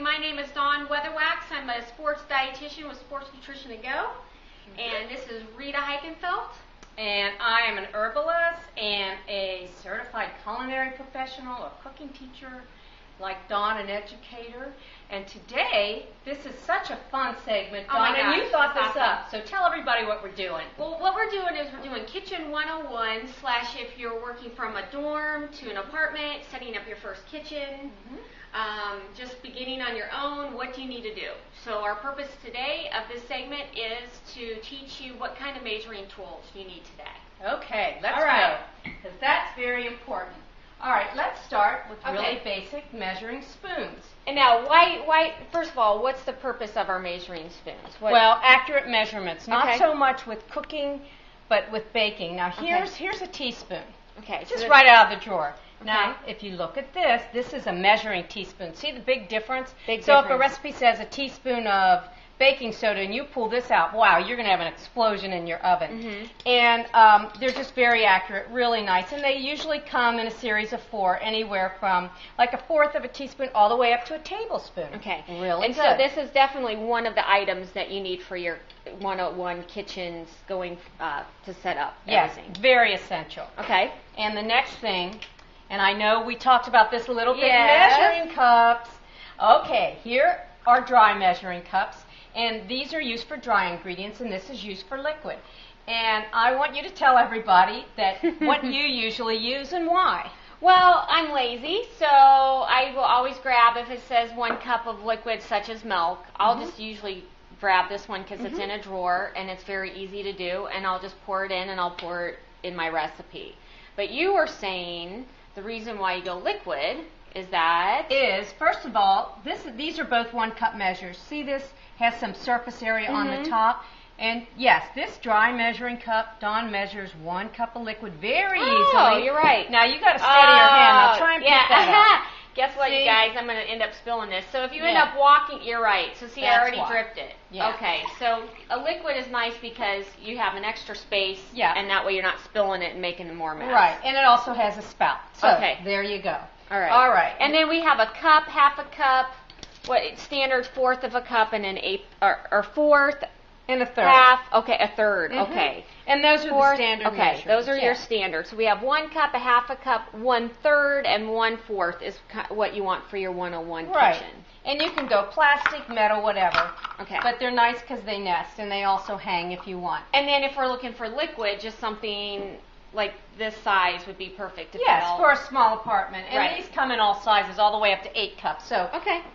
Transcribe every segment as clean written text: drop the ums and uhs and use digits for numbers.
my name is Dawn Weatherwax. I'm a sports dietitian with Sports Nutrition to Go. And this is Rita Heikenfeld. And I am an herbalist and a certified culinary professional, a cooking teacher, like Dawn, an educator. And today, this is such a fun segment, Dawn, and you thought this up. So tell everybody what we're doing. Well, what we're doing is we're doing Kitchen 101 / if you're working from a dorm to an apartment, setting up your first kitchen, just beginning on your own, what do you need to do? So our purpose today of this segment is to teach you what kind of measuring tools you need today. Okay, let's go, because that's very important. All right, let's start with really basic measuring spoons. And now, why? First of all, what's the purpose of our measuring spoons? Well, accurate measurements. Not so much with cooking, but with baking. Now, here's a teaspoon. Okay. Just right out of the drawer. Now, if you look at this is a measuring teaspoon. See the big difference? If a recipe says a teaspoon of baking soda and you pull this out, wow, you're going to have an explosion in your oven. And they're just very accurate, really nice. And they usually come in a series of 4, anywhere from like 1/4 of a teaspoon all the way up to a tablespoon. Okay. Really and good. So this is definitely one of the items that you need for your 101 kitchens going to set up everything. Yes, very essential. Okay. And the next thing, and I know we talked about this a little bit, measuring cups. Okay, here are dry measuring cups. And these are used for dry ingredients, and this is used for liquid. And I want you to tell everybody that what you usually use and why. Well, I'm lazy, so I will always grab, if it says 1 cup of liquid such as milk, I'll just usually grab this one because it's in a drawer and it's very easy to do, and I'll just pour it in and I'll pour it in my recipe. But you were saying the reason why you go liquid is that? First of all, these are both 1 cup measures. See this? Has some surface area on the top. And yes, this dry measuring cup, Dawn measures 1 cup of liquid very easily. Oh, you're right. Now you got to steady your hand. Now try and pick that up. Guess what, you guys? I'm going to end up spilling this. So if you end up walking, you're right. So see, I already dripped it. Yeah. Okay, so a liquid is nice because you have an extra space, Yeah. and that way you're not spilling it and making more mess. Right, and it also has a spout. So there you go. All right. All right. And then we have a cup, half a cup, standard 1/4 of a cup, and an 1/8 or 1/4 and a 1/3. Half. Okay, a 1/3. Okay. And those are the standard Okay, measurements. those are your standards. So we have 1 cup, a half a cup, 1/3, and 1/4 is what you want for your 101 kitchen. And you can go plastic, metal, whatever. Okay. But they're nice because they nest, and they also hang if you want. And then if we're looking for liquid, just something like this size would be perfect. Yes, for a small apartment. And these come in all sizes, all the way up to 8 cups. So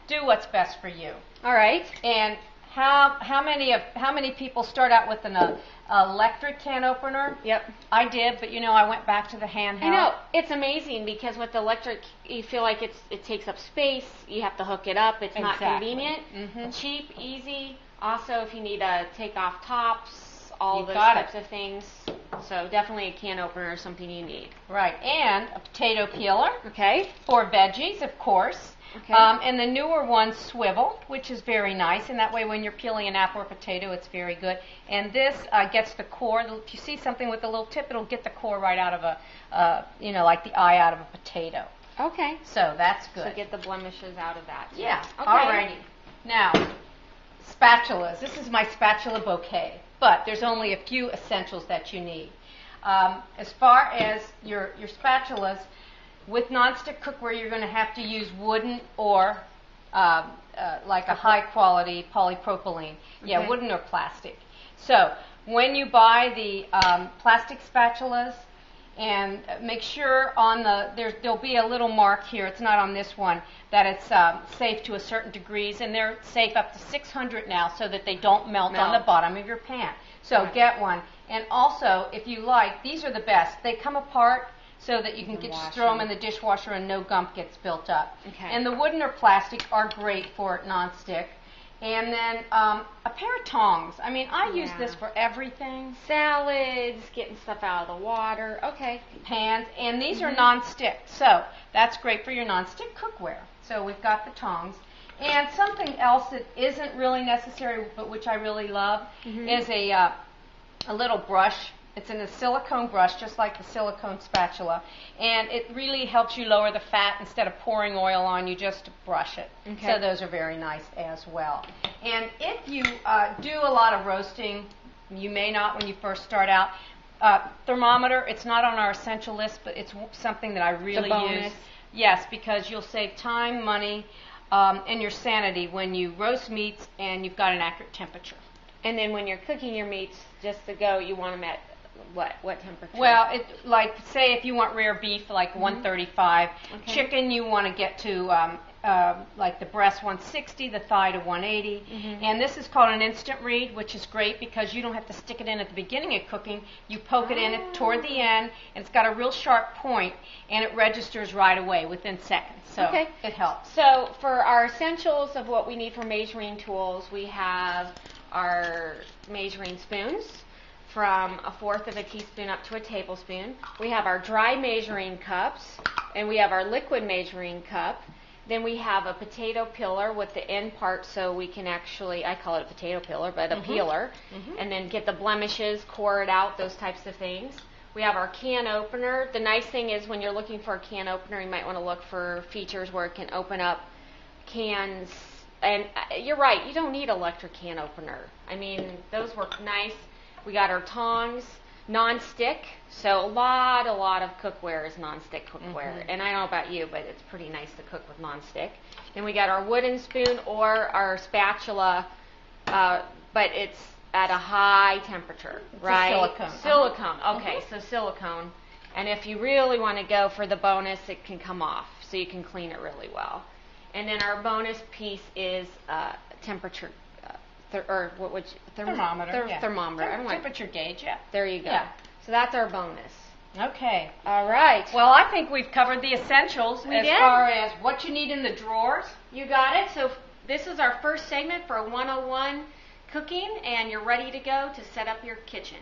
do what's best for you. All right. And how many people start out with an electric can opener? Yep. I did, but I went back to the handheld. I know, it's amazing because with the electric, you feel like it takes up space. You have to hook it up. It's not convenient. Cheap, easy. Also, if you need to take off tops, all those types of things. So definitely a can opener is something you need. Right, and a potato peeler. Okay. For veggies, of course. Okay. And the newer ones swivel, which is very nice, and that way when you're peeling an apple or potato, it's very good. And this gets the core. If you see something with a little tip, it'll get the core right out of like the eye out of a potato. Okay. So that's good. So get the blemishes out of that. Yeah. Okay. Alrighty. Now, spatulas. This is my spatula bouquet, but there's only a few essentials that you need. As far as your spatulas, with nonstick cookware, you're going to have to use wooden or like a high-quality polypropylene. Yeah, wooden or plastic. So when you buy the plastic spatulas, and make sure on there'll be a little mark here, it's not on this one, that it's safe to a certain degrees, and they're safe up to 600 now so that they don't melt on the bottom of your pan. So get one. And also, if you like, these are the best. They come apart so that you can just throw them in the dishwasher and no gump gets built up. Okay. And the wooden or plastic are great for nonstick. And then a pair of tongs. I mean, I use this for everything. Salads, getting stuff out of the water. Okay. Pans. And these are nonstick. So that's great for your nonstick cookware. So we've got the tongs. And something else that isn't really necessary, but which I really love, is a little brush It's in a silicone brush, just like the silicone spatula, and it really helps you lower the fat instead of pouring oil on you just to brush it. Okay. So those are very nice as well. And if you do a lot of roasting, you may not when you first start out. Thermometer, it's not on our essential list, but it's something that I really bonus. use. Yes, because you'll save time, money, and your sanity when you roast meats and you've got an accurate temperature. And then when you're cooking your meats, just to go, you want them at what temperature? Well, like say if you want rare beef, like 135. Okay. Chicken, you want to get to like the breast 160, the thigh to 180. And this is called an instant read, which is great because you don't have to stick it in at the beginning of cooking. You poke it in toward the end, and it's got a real sharp point, and it registers right away within seconds. So Okay. it helps. So for our essentials of what we need for measuring tools, we have our measuring spoons from 1/4 of a teaspoon up to a tablespoon. We have our dry measuring cups, and we have our liquid measuring cup. Then we have a potato peeler with the end part so we can actually, I call it a potato peeler, but a peeler, and then get the blemishes, core it out, those types of things. We have our can opener. The nice thing is when you're looking for a can opener, you might want to look for features where it can open up cans. And you're right, you don't need an electric can opener. I mean, those work nice. We got our tongs, non-stick. So a lot of cookware is non-stick cookware. And I don't know about you, but it's pretty nice to cook with non-stick. Then we got our wooden spoon or our spatula, but it's at a high temperature, right? Silicone. Silicone. Okay, so silicone. And if you really want to go for the bonus, it can come off, so you can clean it really well. And then our bonus piece is temperature, Thermometer. Yeah. Thermometer. I don't want- Temperature gauge, yeah. There you go. Yeah. So that's our bonus. Okay. All right. Well, I think we've covered the essentials We as did. far as what you need in the drawers. You got it. So this is our first segment for 101 cooking, and you're ready to go to set up your kitchen.